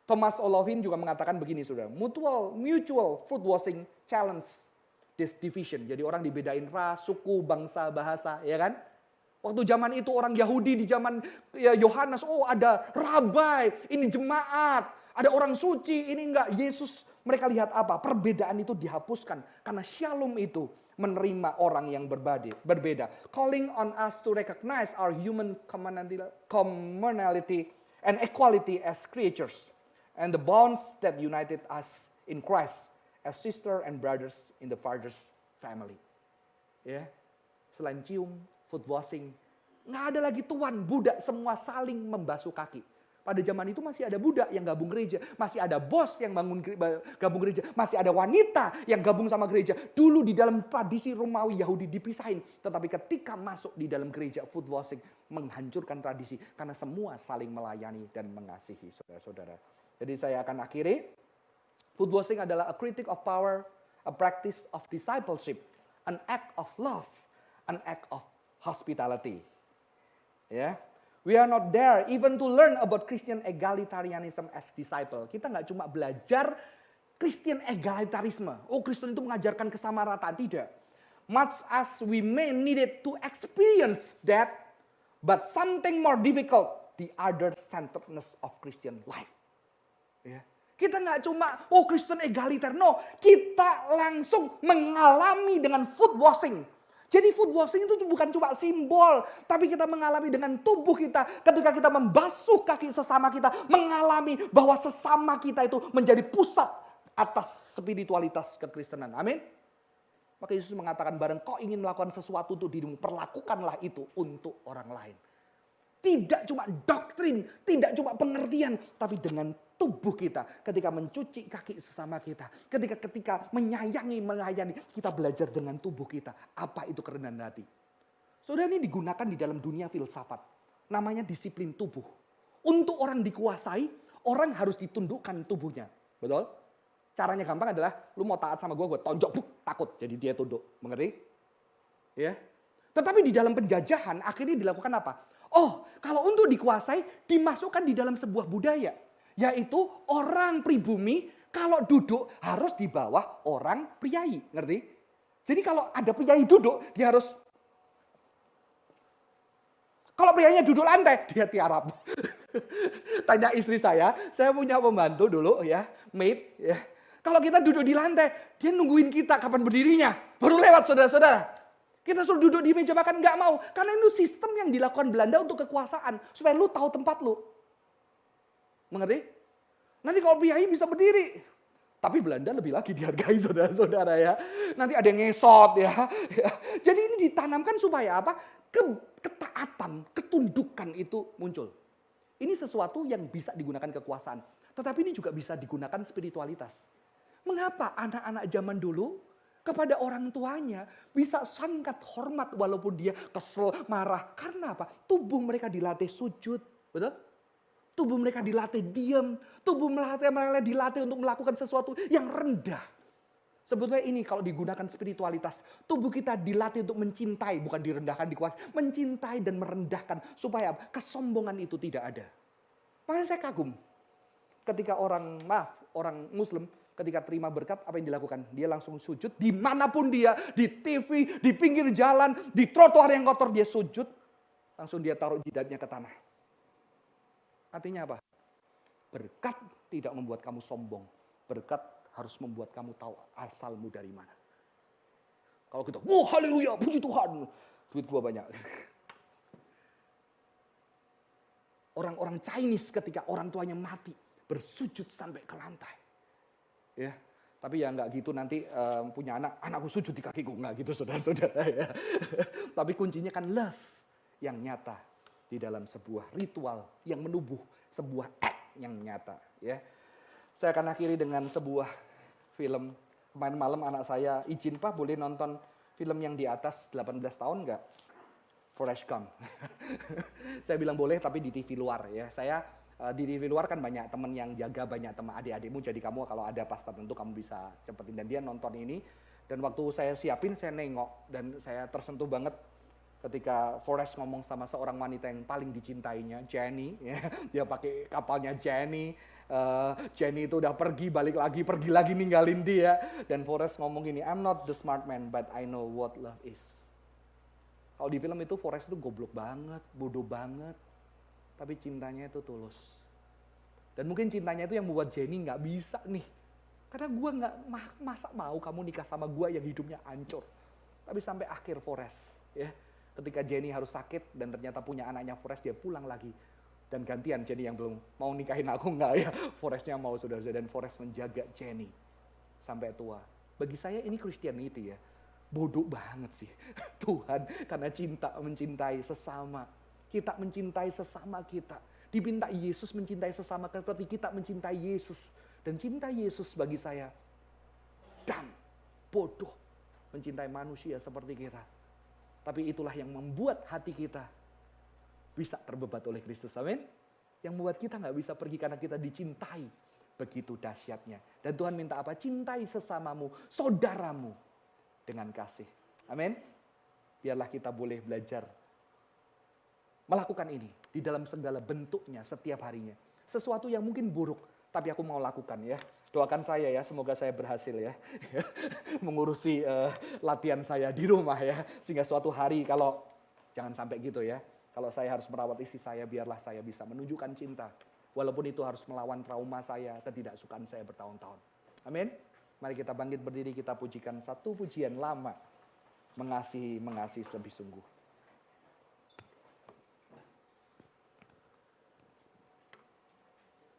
[SPEAKER 1] Thomas Olaukin juga mengatakan begini, saudara. Mutual foot washing challenge this division. Jadi orang dibedain ras, suku, bangsa, bahasa, ya kan? Waktu zaman itu orang Yahudi di zaman Yohanes, oh ada rabai, ini jemaat, ada orang suci, ini enggak. Yesus, mereka lihat apa? Perbedaan itu dihapuskan karena shalom itu menerima orang yang berbeda. Calling on us to recognize our human commonality and equality as creatures. And the bonds that united us in Christ as sister and brothers in the Father's family. Ya, selain cium, foot washing, nggak ada lagi tuan, budak, semua saling membasuh kaki. Pada zaman itu masih ada budak yang gabung gereja, masih ada bos yang gabung gereja, masih ada wanita yang gabung sama gereja. Dulu di dalam tradisi Romawi Yahudi dipisahin, tetapi ketika masuk di dalam gereja, foot washing menghancurkan tradisi karena semua saling melayani dan mengasihi saudara-saudara. Jadi saya akan akhiri. Foot washing adalah a critic of power, a practice of discipleship, an act of love, an act of hospitality. Ya, we are not there even to learn about Christian egalitarianism as disciple. Kita nggak cuma belajar Christian egalitarisme. Oh, Kristen itu mengajarkan kesamarataan, tidak. Much as we may need it to experience that, but something more difficult, the other-centeredness of Christian life. Ya. Kita nggak cuma, oh Kristen egaliter. No, kita langsung mengalami dengan foot washing. Jadi foot washing itu bukan cuma simbol. Tapi kita mengalami dengan tubuh kita. Ketika kita membasuh kaki sesama kita. Mengalami bahwa sesama kita itu menjadi pusat atas spiritualitas kekristenan. Amin. Maka Yesus mengatakan bareng kau ingin melakukan sesuatu untuk dirimu, perlakukanlah itu untuk orang lain. Tidak cuma doktrin, tidak cuma pengertian, tapi dengan tubuh kita. Ketika mencuci kaki sesama kita, ketika menyayangi, melayani, kita belajar dengan tubuh kita. Apa itu kerendahan hati? Saudara, ini digunakan di dalam dunia filsafat. Namanya disiplin tubuh. Untuk orang dikuasai, orang harus ditundukkan tubuhnya. Betul? Caranya gampang adalah, lu mau taat sama gue tonjok, takut. Jadi dia tunduk. Mengerti? Ya. Tetapi di dalam penjajahan, akhirnya dilakukan apa? Oh, kalau untuk dikuasai, dimasukkan di dalam sebuah budaya. Yaitu orang pribumi, kalau duduk harus di bawah orang priai. Ngerti? Jadi kalau ada priai duduk, dia harus... Kalau prianya duduk lantai, dia tiarap. Tanya istri saya punya pembantu dulu ya, maid ya. Kalau kita duduk di lantai, dia nungguin kita kapan berdirinya. Baru lewat saudara-saudara. Kita suruh duduk di meja makan, nggak mau. Karena itu sistem yang dilakukan Belanda untuk kekuasaan. Supaya lu tahu tempat lu. Mengerti? Nanti kalau priai bisa berdiri. Tapi Belanda lebih lagi dihargai saudara-saudara ya. Nanti ada yang ngesot ya. Jadi ini ditanamkan supaya apa? Ketaatan, ketundukan itu muncul. Ini sesuatu yang bisa digunakan kekuasaan. Tetapi ini juga bisa digunakan spiritualitas. Mengapa anak-anak zaman dulu kepada orang tuanya bisa sangat hormat walaupun dia kesel, marah. Karena apa? Tubuh mereka dilatih sujud. Betul? Tubuh mereka dilatih diam. Tubuh mereka dilatih untuk melakukan sesuatu yang rendah. Sebetulnya ini kalau digunakan spiritualitas. Tubuh kita dilatih untuk mencintai. Bukan direndahkan, dikuasai. Mencintai dan merendahkan. Supaya kesombongan itu tidak ada. Makanya saya kagum. Ketika orang Muslim, ketika terima berkat, apa yang dilakukan? Dia langsung sujud dimanapun dia. Di TV, di pinggir jalan, di trotoar yang kotor dia sujud. Langsung dia taruh jidatnya ke tanah. Artinya apa? Berkat tidak membuat kamu sombong. Berkat harus membuat kamu tahu asalmu dari mana. Kalau kita, wah haleluya, puji Tuhan. Duit gua banyak. Orang-orang Chinese ketika orang tuanya mati, bersujud sampai ke lantai. Ya, tapi ya nggak gitu nanti punya anakku sujud di kakiku. Nggak gitu saudara-saudara ya. Tapi kuncinya kan love yang nyata di dalam sebuah ritual yang menubuh, sebuah act yang nyata. Ya, saya akan akhiri dengan sebuah film. Kemarin malam anak saya izin Pak boleh nonton film yang di atas 18 tahun nggak? Forrest Gump. Saya bilang boleh tapi di TV luar ya. Saya di TV luar kan banyak teman yang jaga, banyak teman adik-adikmu. Jadi kamu kalau ada pas tertentu kamu bisa cepetin. Dan dia nonton ini. Dan waktu saya siapin saya nengok. Dan saya tersentuh banget ketika Forrest ngomong sama seorang wanita yang paling dicintainya, Jenny. Ya. Dia pakai kapalnya Jenny. Jenny itu udah pergi lagi ninggalin dia. Dan Forrest ngomong gini, I'm not the smart man but I know what love is. Kalau di film itu Forrest itu goblok banget, bodoh banget. Tapi cintanya itu tulus. Dan mungkin cintanya itu yang membuat Jenny gak bisa nih. Karena gue gak, masa mau kamu nikah sama gue yang hidupnya hancur. Tapi sampai akhir Forrest. Ya, ketika Jenny harus sakit dan ternyata punya anaknya Forrest, dia pulang lagi. Dan gantian Jenny yang belum mau nikahin aku enggak ya. Forrestnya mau saudara-saudara. Dan Forrest menjaga Jenny sampai tua. Bagi saya ini Christianity ya. Bodoh banget sih. Tuhan karena cinta mencintai sesama. Kita mencintai sesama kita. Diminta Yesus mencintai sesama seperti kita mencintai Yesus. Dan cinta Yesus bagi saya bodoh mencintai manusia seperti kita. Tapi itulah yang membuat hati kita bisa terbebat oleh Kristus. Amin. Yang membuat kita gak bisa pergi karena kita dicintai begitu dahsyatnya. Dan Tuhan minta apa? Cintai sesamamu, saudaramu dengan kasih. Amin. Biarlah kita boleh belajar melakukan ini di dalam segala bentuknya setiap harinya. Sesuatu yang mungkin buruk, tapi aku mau lakukan ya. Doakan saya ya, semoga saya berhasil ya. Mengurusi latihan saya di rumah ya. Sehingga suatu hari kalau, jangan sampai gitu ya. Kalau saya harus merawat istri saya, biarlah saya bisa menunjukkan cinta. Walaupun itu harus melawan trauma saya, ketidaksukaan saya bertahun-tahun. Amin. Mari kita bangkit berdiri, kita pujikan satu pujian lama. Mengasihi lebih sungguh.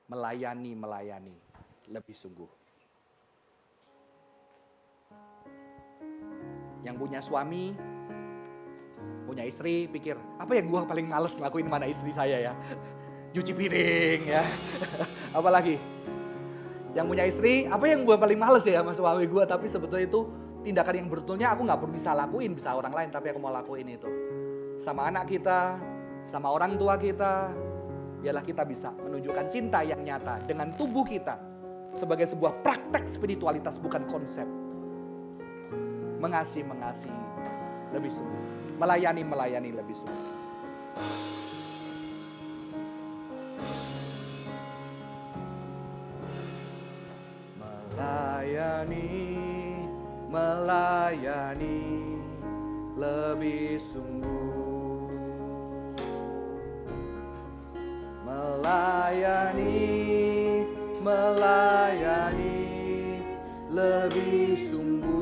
[SPEAKER 1] Melayani lebih sungguh. Yang punya suami, punya istri, pikir, apa yang gue paling males ngelakuin mana istri saya ya? Cuci piring ya. Apalagi yang punya istri, apa yang gue paling males ya sama suami gue? Tapi sebetulnya itu tindakan yang betulnya aku gak perlu bisa lakuin, bisa orang lain, tapi aku mau lakuin itu. Sama anak kita, sama orang tua kita, biarlah kita bisa menunjukkan cinta yang nyata dengan tubuh kita sebagai sebuah praktek spiritualitas, bukan konsep. Mengasihi lebih sungguh, melayani lebih sungguh. Melayani lebih sungguh. Melayani lebih sungguh.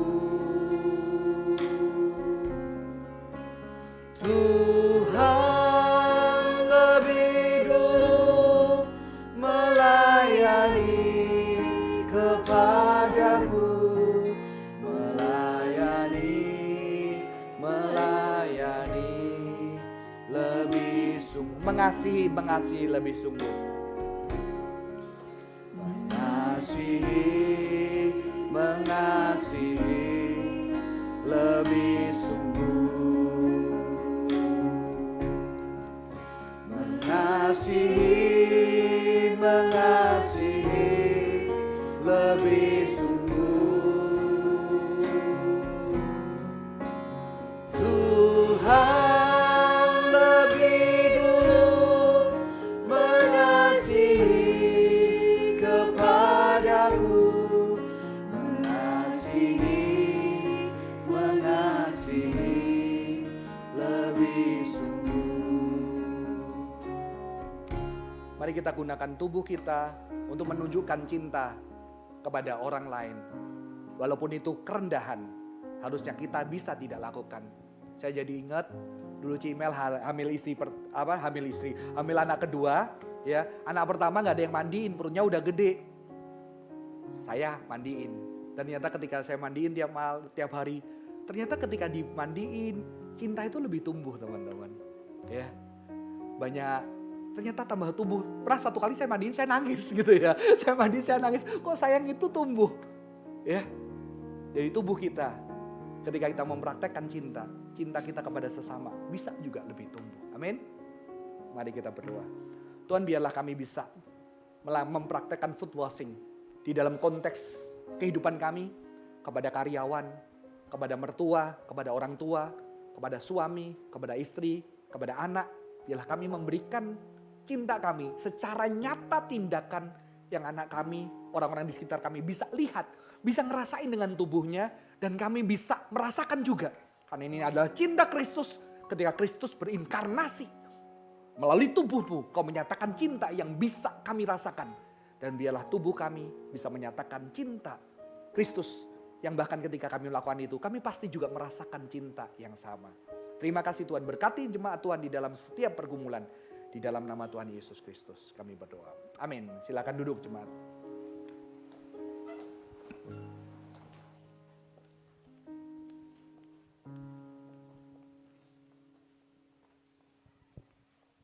[SPEAKER 1] Tuhan lebih dulu melayani kepadaku, melayani lebih sungguh. Mengasihi lebih sungguh. Mengasihi lebih sungguh. Mengasihi lebih sungguh. Tuhan lebih dulu mengasihi kepadaku, mengasihi lebih sungguh. Mari kita gunakan tubuh kita untuk menunjukkan cinta kepada orang lain. Walaupun itu kerendahan, harusnya kita bisa tidak lakukan. Saya jadi ingat dulu Cimel hamil anak kedua, ya. Anak pertama nggak ada yang mandiin, perutnya udah gede. Saya mandiin. Ternyata ketika saya mandiin tiap hari, ternyata ketika dimandiin, cinta itu lebih tumbuh, teman-teman. Ya. Ternyata tambah tumbuh. Pernah satu kali saya mandiin, saya nangis gitu ya. Saya nangis. Kok sayang itu tumbuh? Ya. Jadi tubuh kita, ketika kita mempraktekkan cinta kita kepada sesama bisa juga lebih tumbuh. Amin. Mari kita berdoa. Tuhan, biarlah kami bisa mempraktekkan foot washing di dalam konteks kehidupan kami, kepada karyawan, kepada mertua, kepada orang tua, kepada suami, kepada istri, kepada anak. Biarlah kami memberikan cinta kami secara nyata, tindakan yang anak kami, orang-orang di sekitar kami bisa lihat, bisa ngerasain dengan tubuhnya, dan kami bisa merasakan juga. Karena ini adalah cinta Kristus. Ketika Kristus berinkarnasi melalui tubuhmu, kau menyatakan cinta yang bisa kami rasakan. Dan biarlah tubuh kami bisa menyatakan cinta Kristus, yang bahkan ketika kami melakukan itu, kami pasti juga merasakan cinta yang sama. Terima kasih Tuhan, berkati jemaat Tuhan di dalam setiap pergumulan. Di dalam nama Tuhan Yesus Kristus kami berdoa. Amin. Silakan duduk jemaat.